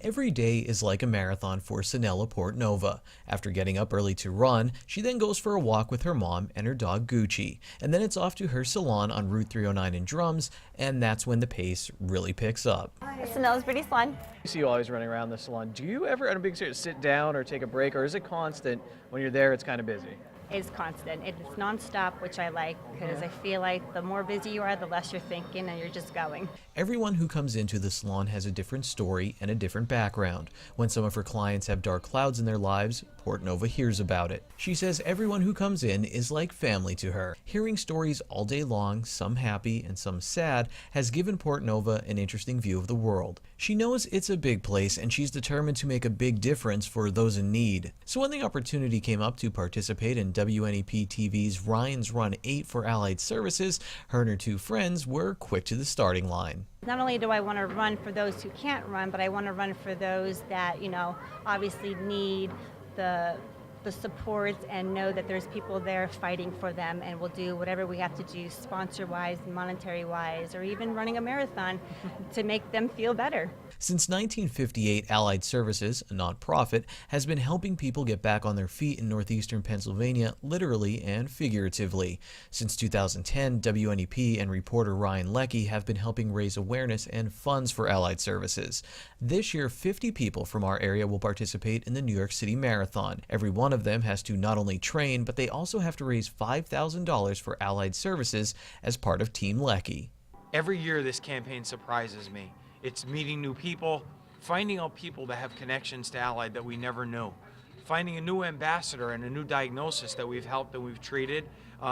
Every day is like a marathon for Sanella Portnova. After getting up early to run, she then goes for a walk with her mom and her dog Gucci, and then it's off to her salon on Route 309 in Drums, and that's when the pace really picks up. Sanella's Beauty Salon. You see you always running around the salon. Do you ever, I'm being serious, sit down or take a break, or is it constant when you're there, it's kind of busy? It's constant. It's nonstop, which I like because I feel like the more busy you are, the less you're thinking and you're just going. Everyone who comes into the salon has a different story and a different background. When some of her clients have dark clouds in their lives, Portnova hears about it. She says everyone who comes in is like family to her. Hearing stories all day long, some happy and some sad, has given Portnova an interesting view of the world. She knows it's a big place and she's determined to make a big difference for those in need. So when the opportunity came up to participate in WNEP TV's Ryan's Run 8 for Allied Services, her and her two friends were quick to the starting line. Not only do I want to run for those who can't run, but I want to run for those that, obviously need the support and know that there's people there fighting for them, and we'll do whatever we have to do sponsor-wise, monetary-wise, or even running a marathon to make them feel better. Since 1958, Allied Services, a nonprofit, has been helping people get back on their feet in northeastern Pennsylvania, literally and figuratively. Since 2010, WNEP and reporter Ryan Leckie have been helping raise awareness and funds for Allied Services. This year, 50 people from our area will participate in the New York City Marathon. Every one of them has to not only train, but they also have to raise $5,000 for Allied Services as part of Team Leckie. Every year this campaign surprises me. It's meeting new people, finding out people that have connections to Allied that we never knew, finding a new ambassador and a new diagnosis that we've helped and we've treated,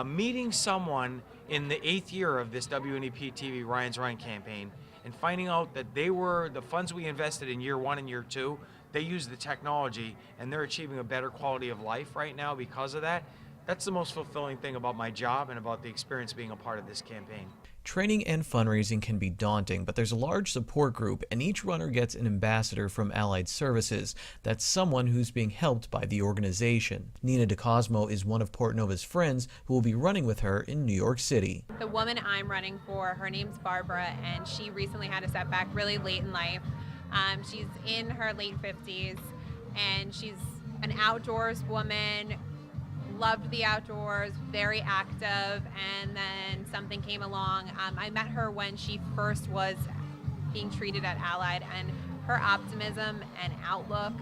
meeting someone in the 8th year of this WNEP TV Ryan's Run campaign and finding out that they were the funds we invested in year 1 and year 2, they use the technology and they're achieving a better quality of life right now because of that. That's the most fulfilling thing about my job and about the experience being a part of this campaign. Training and fundraising can be daunting, but there's a large support group, and each runner gets an ambassador from Allied Services. That's someone who's being helped by the organization. Nina DeCosmo is one of Portnova's friends who will be running with her in New York City. The woman I'm running for, her name's Barbara, and she recently had a setback really late in life. She's in her late 50s, and she's an outdoors woman, loved the outdoors, very active, and then something came along. I met her when she first was being treated at Allied, and her optimism and outlook,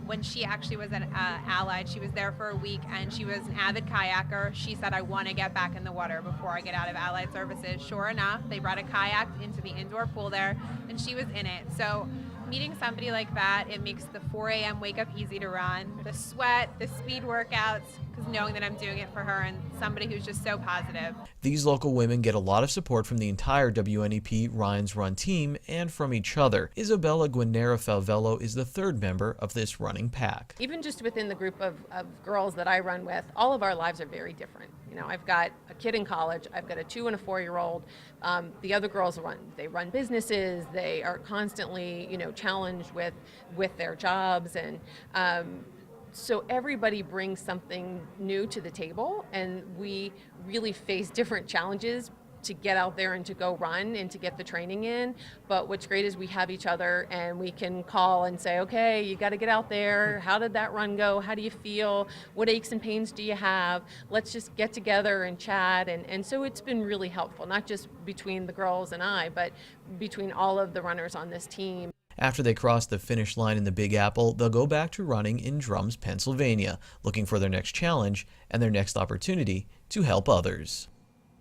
when she actually was at Allied, she was there for a week and she was an avid kayaker. She said, I want to get back in the water before I get out of Allied Services. Sure enough, they brought a kayak into the indoor pool there and she was in it. So meeting somebody like that, it makes the 4 a.m. wake up easy to run, the sweat, the speed workouts, because knowing that I'm doing it for her and somebody who's just so positive. These local women get a lot of support from the entire WNEP Ryan's Run team and from each other. Isabella Guinera Falvello is the third member of this running pack. Even just within the group of girls that I run with, all of our lives are very different. I've got a kid in college, I've got a 2- and 4-year-old. The other girls they run businesses, they are constantly, challenged with their jobs, and so everybody brings something new to the table, and we really face different challenges to get out there and to go run and to get the training in. But what's great is we have each other and we can call and say, okay, you got to get out there. How did that run go? How do you feel? What aches and pains do you have? Let's just get together and chat. And so it's been really helpful, not just between the girls and I, but between all of the runners on this team. After they cross the finish line in the Big Apple, they'll go back to running in Drums, Pennsylvania, looking for their next challenge and their next opportunity to help others.